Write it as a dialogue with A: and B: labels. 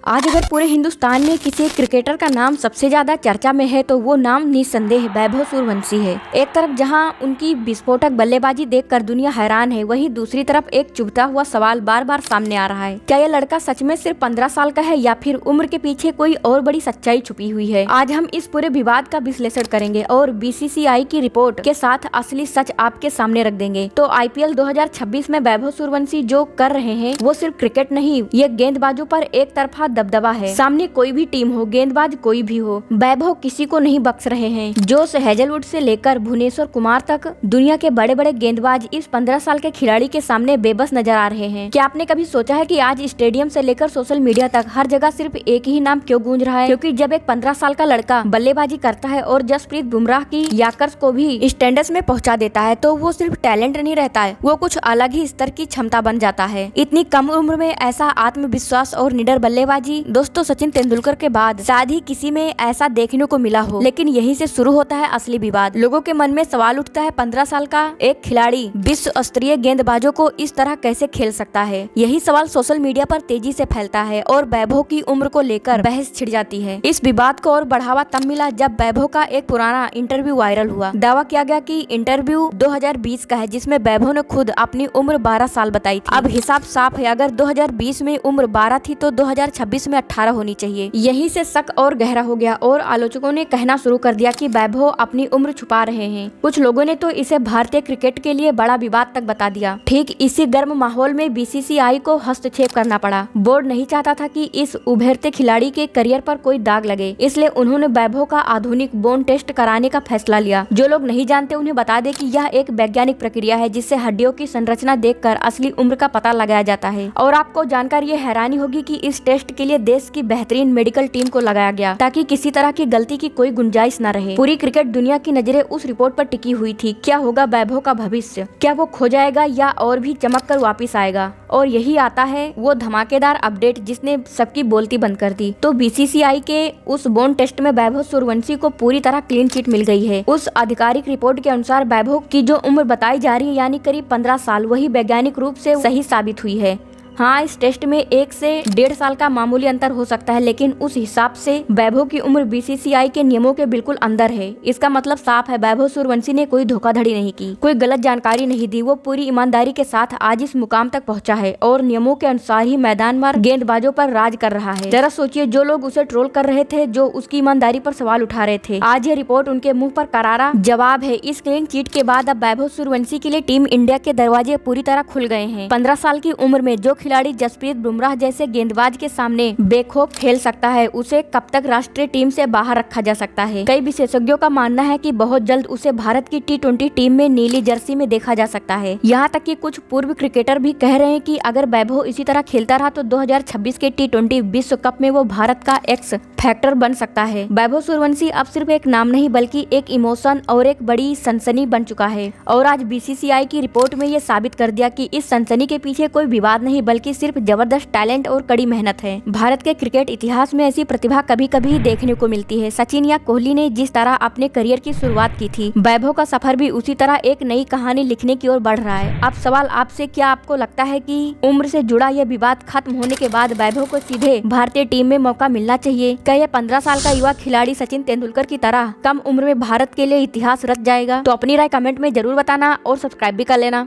A: आज अगर पूरे हिंदुस्तान में किसी एक क्रिकेटर का नाम सबसे ज्यादा चर्चा में है तो वो नाम निस्संदेह वैभव सूर्यवंशी है। एक तरफ जहां उनकी विस्फोटक बल्लेबाजी देखकर दुनिया हैरान है, वहीं दूसरी तरफ एक चुभता हुआ सवाल बार बार सामने आ रहा है, क्या यह लड़का सच में सिर्फ 15 साल का है या फिर उम्र के पीछे कोई और बड़ी सच्चाई छुपी हुई है। आज हम इस पूरे विवाद का विश्लेषण करेंगे और बीसीसीआई की रिपोर्ट के साथ असली सच आपके सामने रख देंगे। तो आईपीएल 2026 में वैभव सूर्यवंशी जो कर रहे हैं वो सिर्फ क्रिकेट नहीं, ये गेंदबाजों पर एक तरफा दबदबा है। सामने कोई भी टीम हो, गेंदबाज कोई भी हो, वैभव किसी को नहीं बख्श रहे हैं। जोश हेजलवुड से लेकर भुवनेश्वर कुमार तक दुनिया के बड़े बड़े गेंदबाज इस 15 साल के खिलाड़ी के सामने बेबस नजर आ रहे हैं। क्या आपने कभी सोचा है कि आज स्टेडियम से लेकर सोशल मीडिया तक हर जगह सिर्फ एक ही नाम क्यों गूंज रहा है? क्योंकि जब एक 15 साल का लड़का बल्लेबाजी करता है और जसप्रीत बुमराह की याकर्स को भी स्टैंडर्ड्स में पहुंचा देता है तो वो सिर्फ टैलेंट नहीं रहता है, वो कुछ अलग ही स्तर की क्षमता बन जाता है। इतनी कम उम्र में ऐसा आत्मविश्वास और निडर बल्लेबाजी दोस्तों सचिन तेंदुलकर के बाद शायद ही किसी में ऐसा देखने को मिला हो। लेकिन यहीं से शुरू होता है असली विवाद। लोगों के मन में सवाल उठता है, 15 साल का एक खिलाड़ी विश्व स्तरीय गेंदबाजों को इस तरह कैसे खेल सकता है? यही सवाल सोशल मीडिया पर तेजी से फैलता है और वैभव की उम्र को लेकर बहस छिड़ जाती है। इस विवाद को और बढ़ावा तब मिला जब वैभव का एक पुराना इंटरव्यू वायरल हुआ। दावा किया गया कि इंटरव्यू 2020 का है, जिसमें वैभव ने खुद अपनी उम्र 12 साल बताई थी। अब हिसाब साफ है, अगर 2020 में उम्र 12 थी तो 2026 में 18 होनी चाहिए। यहीं से शक और गहरा हो गया और आलोचकों ने कहना शुरू कर दिया कि वैभव अपनी उम्र छुपा रहे हैं। कुछ लोगों ने तो इसे भारतीय क्रिकेट के लिए बड़ा विवाद तक बता दिया। ठीक इसी गर्म माहौल में बीसीसीआई को हस्तक्षेप करना पड़ा। बोर्ड नहीं चाहता था कि इस उभरते खिलाड़ी के करियर पर कोई दाग लगे, इसलिए उन्होंने वैभव का आधुनिक बोन टेस्ट कराने का फैसला लिया। जो लोग नहीं जानते उन्हें बता दे कि यह एक वैज्ञानिक प्रक्रिया है जिससे हड्डियों की संरचना देखकर असली उम्र का पता लगाया जाता है। और आपको जानकर ये हैरानी होगी कि इस टेस्ट के लिए देश की बेहतरीन मेडिकल टीम को लगाया गया ताकि किसी तरह की गलती की कोई गुंजाइश न रहे। पूरी क्रिकेट दुनिया की नजरें उस रिपोर्ट पर टिकी हुई थी। क्या होगा वैभव का भविष्य? क्या वो खो जाएगा या और भी चमक कर वापिस आएगा? और यही आता है वो धमाकेदार अपडेट जिसने सबकी बोलती बंद कर दी। तो बीसीसीआई के उस बोन टेस्ट में वैभव सूर्यवंशी को पूरी तरह क्लीन चिट मिल गई है। उस आधिकारिक रिपोर्ट के अनुसार वैभव की जो उम्र बताई जा रही है यानी करीब 15 साल, वही वैज्ञानिक रूप से सही साबित हुई है। हाँ, इस टेस्ट में 1 से 1.5 साल का मामूली अंतर हो सकता है, लेकिन उस हिसाब से वैभव की उम्र बीसीसीआई के नियमों के बिल्कुल अंदर है। इसका मतलब साफ है, वैभव सूर्यवंशी ने कोई धोखाधड़ी नहीं की, कोई गलत जानकारी नहीं दी। वो पूरी ईमानदारी के साथ आज इस मुकाम तक पहुंचा है और नियमों के अनुसार ही मैदान में गेंदबाजों पर राज कर रहा है। जरा सोचिए, जो लोग उसे ट्रोल कर रहे थे, जो उसकी ईमानदारी पर सवाल उठा रहे थे, आज ये रिपोर्ट उनके मुँह पर करारा जवाब है। इस क्लीन चिट के बाद अब वैभव सूर्यवंशी के लिए टीम इंडिया के दरवाजे पूरी तरह खुल गए हैं। 15 साल की उम्र में जो खिलाड़ी जसप्रीत बुमराह जैसे गेंदबाज के सामने बेखौफ खेल सकता है, उसे कब तक राष्ट्रीय टीम से बाहर रखा जा सकता है? कई विशेषज्ञों का मानना है कि बहुत जल्द उसे भारत की T20 टीम में नीली जर्सी में देखा जा सकता है। यहाँ तक कि कुछ पूर्व क्रिकेटर भी कह रहे हैं कि अगर वैभव इसी तरह खेलता रहा तो 2026 के T20 विश्व कप में वो भारत का एक्स फैक्टर बन सकता है। वैभव सूर्यवंशी अब सिर्फ एक नाम नहीं बल्कि एक इमोशन और एक बड़ी सनसनी बन चुका है। और आज बीसीसीआई की रिपोर्ट में ये साबित कर दिया कि इस सनसनी के पीछे कोई विवाद नहीं बल्कि सिर्फ जबरदस्त टैलेंट और कड़ी मेहनत है। भारत के क्रिकेट इतिहास में ऐसी प्रतिभा कभी कभी देखने को मिलती है। सचिन या कोहली ने जिस तरह अपने करियर की शुरुआत की थी, वैभव का सफर भी उसी तरह एक नई कहानी लिखने की ओर बढ़ रहा है। अब सवाल आपसे, क्या आपको लगता है कि उम्र से जुड़ा यह विवाद खत्म होने के बाद वैभव को सीधे भारतीय टीम में मौका मिलना चाहिए? क्या यह 15 साल का युवा खिलाड़ी सचिन तेंदुलकर की तरह कम उम्र में भारत के लिए इतिहास रच जाएगा? तो अपनी राय कमेंट में जरूर बताना और सब्सक्राइब भी कर लेना।